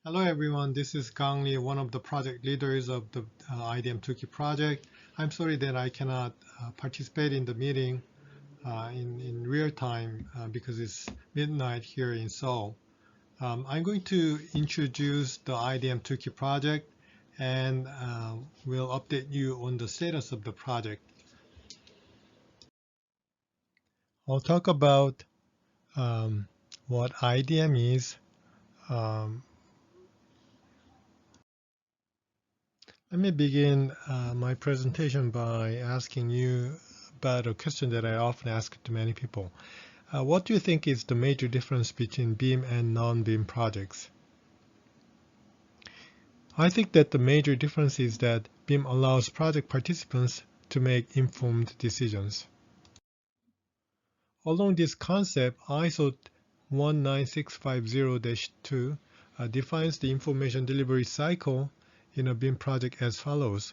Hello everyone, this is Ghang Lee, one of the project leaders of the IDM Toolkit project. I'm sorry that I cannot participate in the meeting in real time because it's midnight here in Seoul. I'm going to introduce the IDM Toolkit project and will update you on the status of the project. I'll talk about what IDM is. Um, Let me begin my presentation by asking you about a question that I often ask to many people. What do you think is the major difference between BIM and non-BIM projects? I think that the major difference is that BIM allows project participants to make informed decisions. Along this concept, ISO 19650-2 defines the information delivery cycle in a BIM project as follows.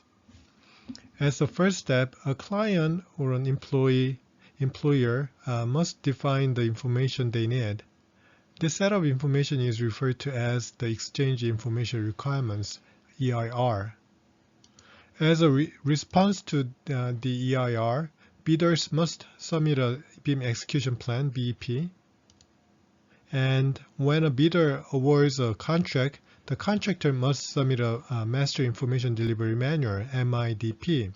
As the first step, a client or an employer must define the information they need. This set of information is referred to as the Exchange Information Requirements, EIR. As a response to the EIR, bidders must submit a BIM execution plan, BEP. And when a bidder awards a contract, the contractor must submit a Master Information Delivery Manual, MIDP.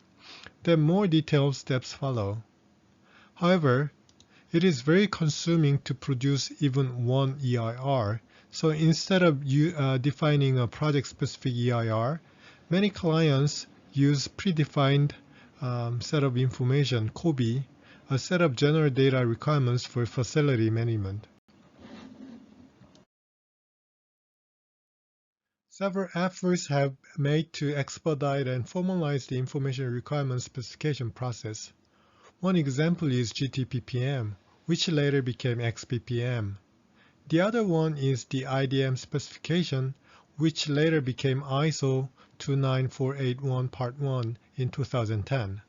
Then more detailed steps follow. However, it is very consuming to produce even one EIR. So instead of defining a project-specific EIR, many clients use predefined set of information, COBI, a set of general data requirements for facility management. Several efforts have made to expedite and formalize the information requirement specification process. One example is GTPPM, which later became XPPM. The other one is the IDM specification, which later became ISO 29481 Part 1 in 2010.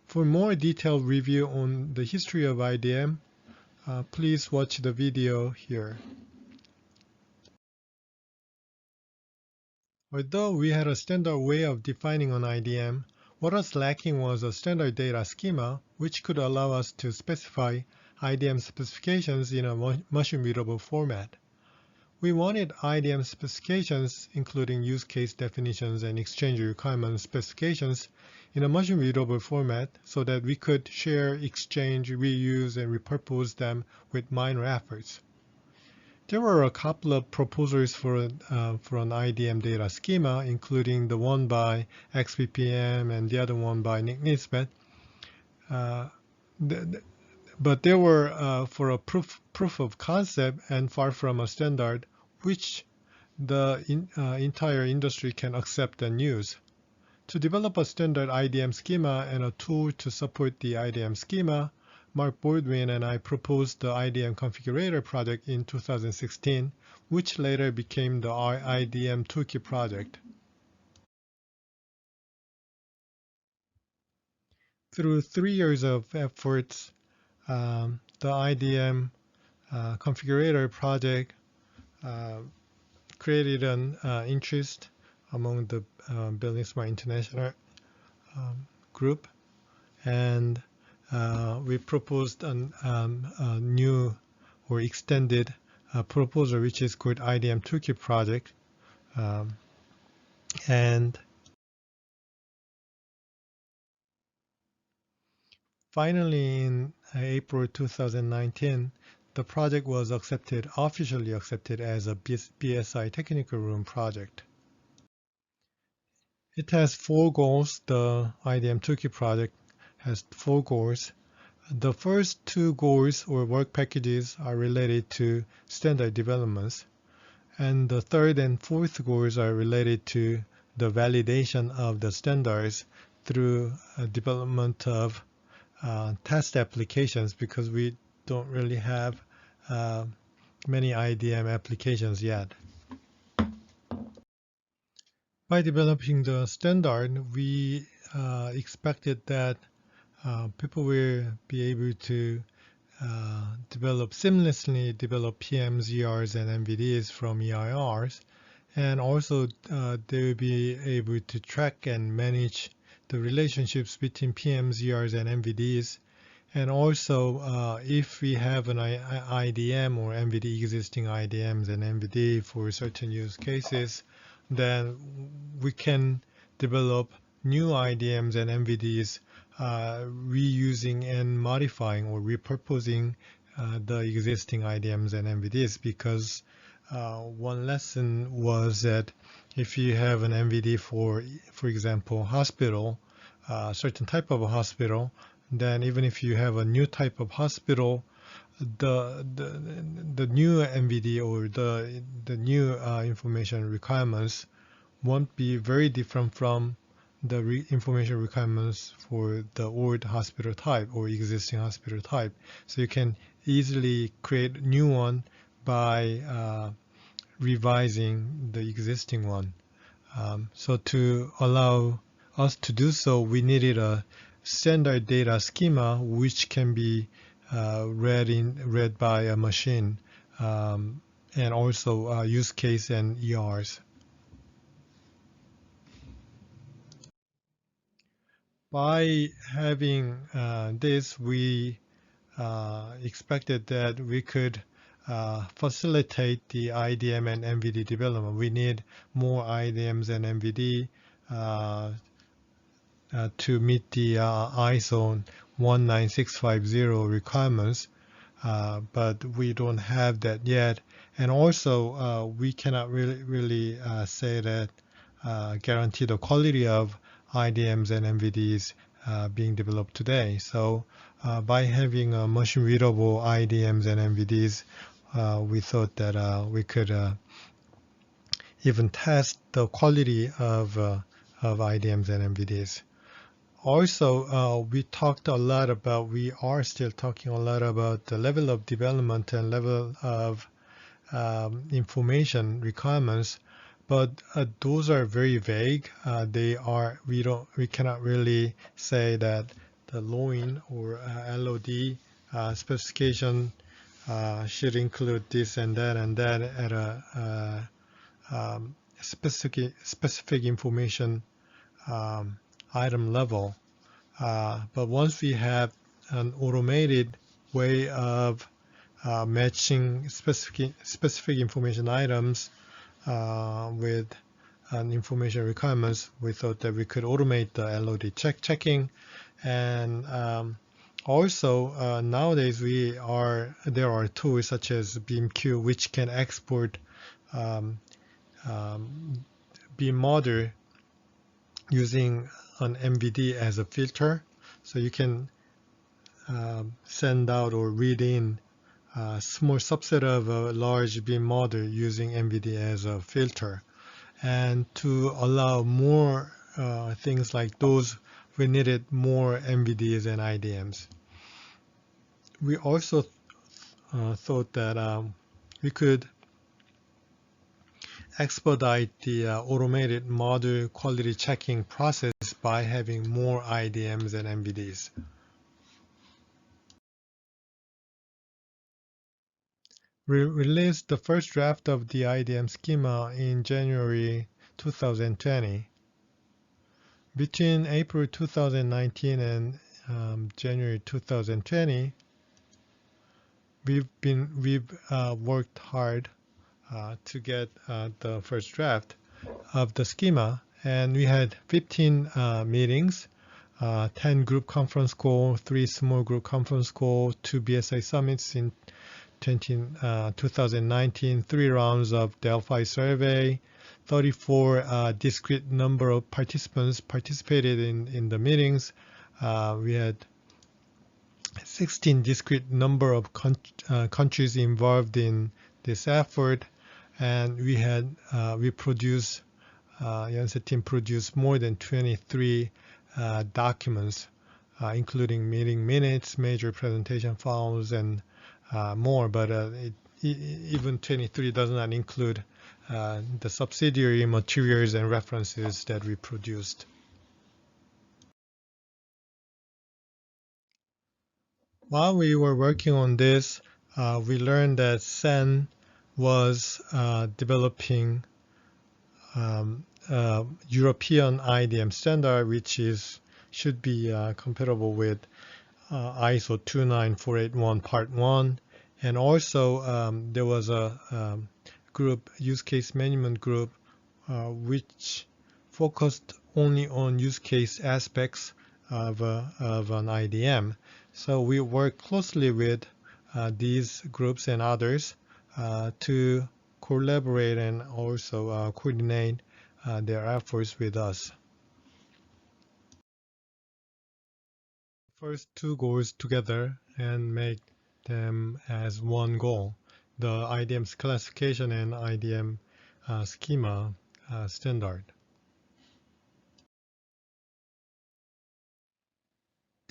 For more detailed review on the history of IDM, please watch the video here. Although we had a standard way of defining an IDM, what was lacking was a standard data schema which could allow us to specify IDM specifications in a machine-readable format. We wanted IDM specifications, including use case definitions and exchange requirement specifications, in a machine-readable format so that we could share, exchange, reuse, and repurpose them with minor efforts. There were a couple of proposals for an IDM data schema, including the one by XPPM and the other one by Nick Nisbet. But they were for a proof of concept and far from a standard, which the entire industry can accept and use. To develop a standard IDM schema and a tool to support the IDM schema, Mark Baldwin and I proposed the IDM Configurator project in 2016, which later became the IDM Toolkit project. Through 3 years of efforts, the IDM Configurator project created an interest among the Building Smart International group, and we proposed a new or extended proposal, which is called IDM Toolkit project. And finally, in April 2019, the project was officially accepted as a BSI Technical Room project. It has 4 goals. The IDM Toolkit project has 4 goals. The first 2 goals or work packages are related to standard developments, and the third and fourth goals are related to the validation of the standards through development of test applications, because we don't really have many IDM applications yet. By developing the standard, we expected that people will be able to seamlessly develop PMs, ERs, and MVDs from EIRs, And also they will be able to track and manage the relationships between PMs, ERs, and MVDs. And also, if we have an IDM or MVD, existing IDMs and MVD for certain use cases, then we can develop new IDMs and MVDs, reusing and modifying or repurposing the existing IDMs and MVDs, because one lesson was that if you have an MVD for example, hospital, certain type of a hospital, then even if you have a new type of hospital, the the new MVD or the new information requirements won't be very different from the information requirements for the old hospital type or existing hospital type. So you can easily create a new one by revising the existing one. So to allow us to do so, we needed a standard data schema which can be read by a machine, and also use case and ERs. By having this, we expected that we could facilitate the IDM and MVD development. We need more IDMs and MVD to meet the ISO 19650 requirements, but we don't have that yet. And also, we cannot really say that guarantee the quality of IDMs and MVDs being developed today. So by having machine readable IDMs and MVDs, we thought that we could even test the quality of IDMs and MVDs. Also, we are still talking a lot about the level of development and level of information requirements, but those are very vague. We cannot really say that the LOIN or LOD specification should include this and that at a specific information item level. But once we have an automated way of matching specific information items with information requirements, we thought that we could automate the LOD checking. And also nowadays there are tools such as BeamQ which can export beam model using an MVD as a filter. So you can send out or read in a small subset of a large beam model using MVD as a filter. And to allow more things like those, we needed more MVDs and IDMs. We also thought that we could expedite the automated model quality checking process by having more IDMs and MVDs. We released the first draft of the IDM schema in January 2020. Between April 2019 and January 2020, we've worked hard to get the first draft of the schema, and we had 15 meetings, 10 group conference call, 3 small group conference call, 2 BSI summits in 2019, 3 rounds of Delphi survey, 34 discrete number of participants participated in the meetings. We had 16 discrete number of countries involved in this effort, and we produced Yonsei team produced more than 23 documents, including meeting minutes, major presentation files, and more. But even 23 does not include the subsidiary materials and references that we produced. While we were working on this, we learned that Sen was developing European IDM standard, which should be compatible with ISO 29481 Part 1. And also there was a group, use case management group, which focused only on use case aspects of an IDM. So we work closely with these groups and others to collaborate and also coordinate their efforts with us. First two goals together and make them as one goal: the IDM's classification and IDM schema standard.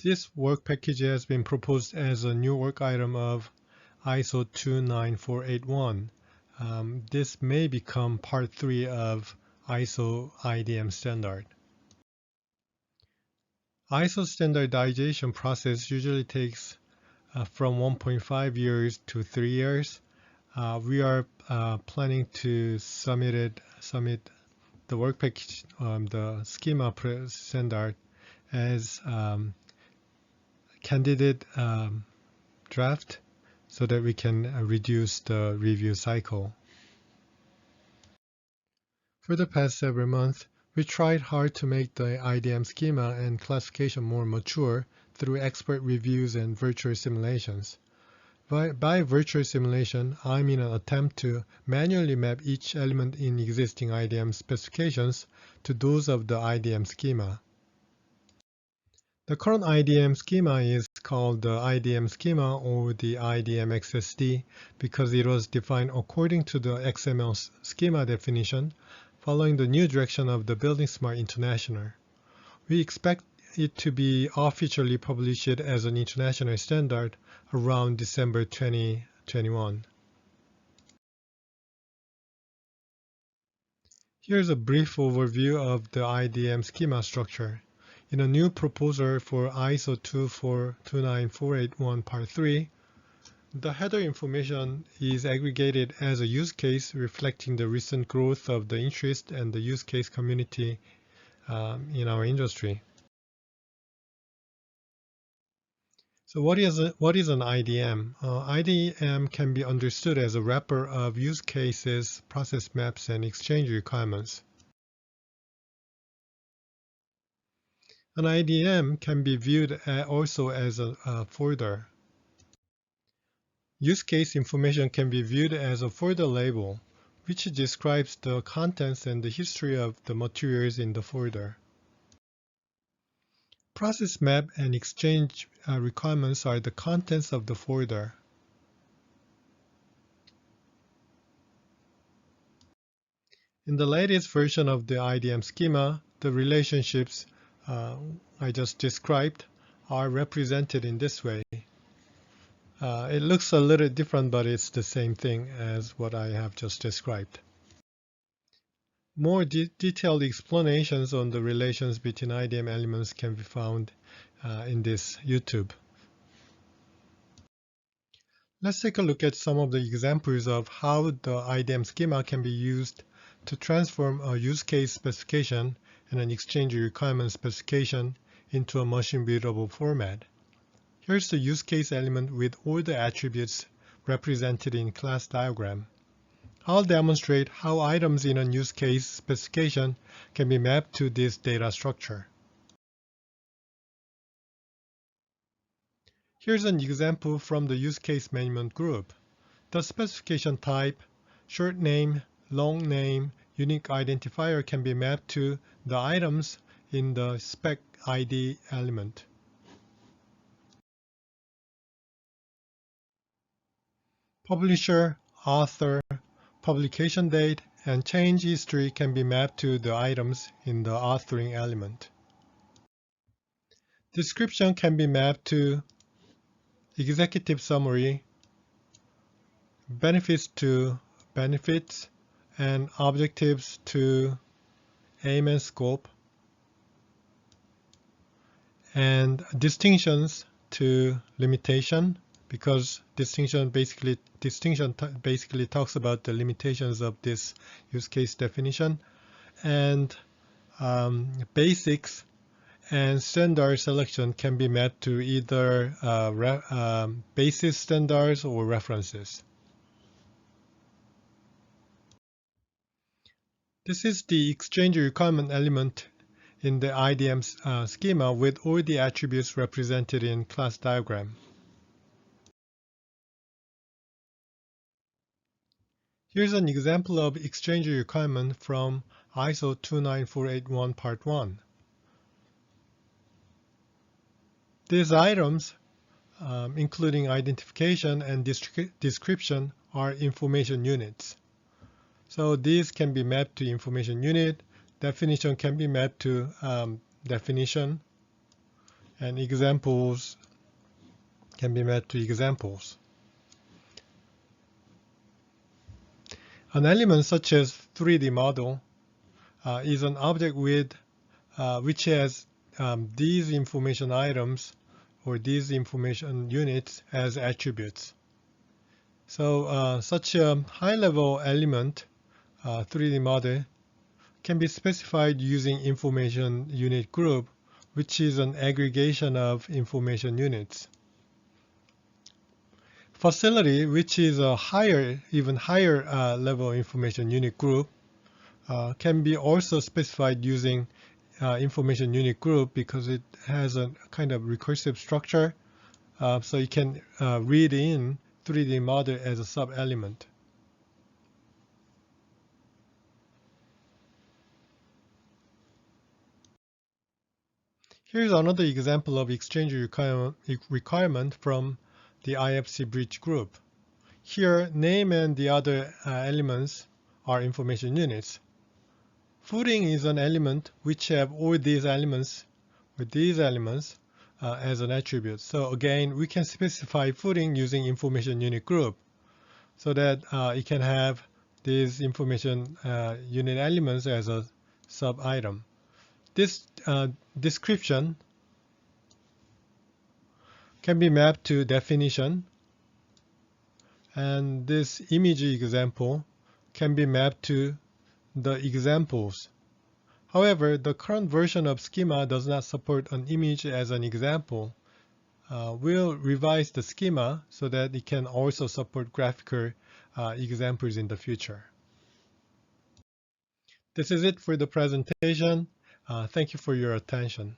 This work package has been proposed as a new work item of ISO 29481. This may become part 3 of ISO IDM standard. ISO standardization process usually takes from 1.5 years to 3 years. We are planning to submit the work package, the schema standard, as candidate draft so that we can reduce the review cycle. For the past several months, we tried hard to make the IDM schema and classification more mature through expert reviews and virtual simulations. By virtual simulation, I mean an attempt to manually map each element in existing IDM specifications to those of the IDM schema. The current IDM schema is called the IDM schema or the IDM XSD because it was defined according to the XML schema definition following the new direction of the Building Smart International. We expect it to be officially published as an international standard around December 2021. Here's a brief overview of the IDM schema structure. In a new proposal for ISO 29481 Part 3, the header information is aggregated as a use case reflecting the recent growth of the interest and the use case community in our industry. So what is an IDM? IDM can be understood as a wrapper of use cases, process maps, and exchange requirements. An IDM can be viewed also as a folder. Use case information can be viewed as a folder label, which describes the contents and the history of the materials in the folder. Process map and exchange requirements are the contents of the folder. In the latest version of the IDM schema, the relationships I just described are represented in this way. It looks a little different, but it's the same thing as what I have just described. More detailed explanations on the relations between IDM elements can be found in this YouTube. Let's take a look at some of the examples of how the IDM schema can be used to transform a use case specification and an exchange requirement specification into a machine-readable format. Here's the use case element with all the attributes represented in class diagram. I'll demonstrate how items in a use case specification can be mapped to this data structure. Here's an example from the use case management group. The specification type, short name, long name, unique identifier can be mapped to the items in the spec ID element. Publisher, author, publication date, and change history can be mapped to the items in the authoring element. Description can be mapped to executive summary, benefits to benefits, and objectives to aim and scope, and distinctions to limitation, because distinction basically talks about the limitations of this use case definition. and basics and standard selection can be mapped to either basis standards or references. This is the exchange requirement element in the IDM schema with all the attributes represented in class diagram. Here's an example of exchange requirement from ISO 29481 Part 1. These items, including identification and description, are information units. So these can be mapped to information unit, definition can be mapped to definition, and examples can be mapped to examples. An element such as 3D model is an object with which has these information items or these information units as attributes. So such a high-level element, 3D model, can be specified using information unit group, which is an aggregation of information units. Facility, which is a even higher level information unit group, can be also specified using information unit group because it has a kind of recursive structure. So you can read in 3D model as a sub-element. Here's another example of exchange requirement from the IFC bridge group. Here, name and the other elements are information units. Footing is an element which have all these elements with these elements as an attribute. So again, we can specify footing using information unit group so that it can have these information unit elements as a sub-item. This description can be mapped to definition, and this image example can be mapped to the examples. However, the current version of schema does not support an image as an example. We'll revise the schema so that it can also support graphical examples in the future. This is it for the presentation. Thank you for your attention.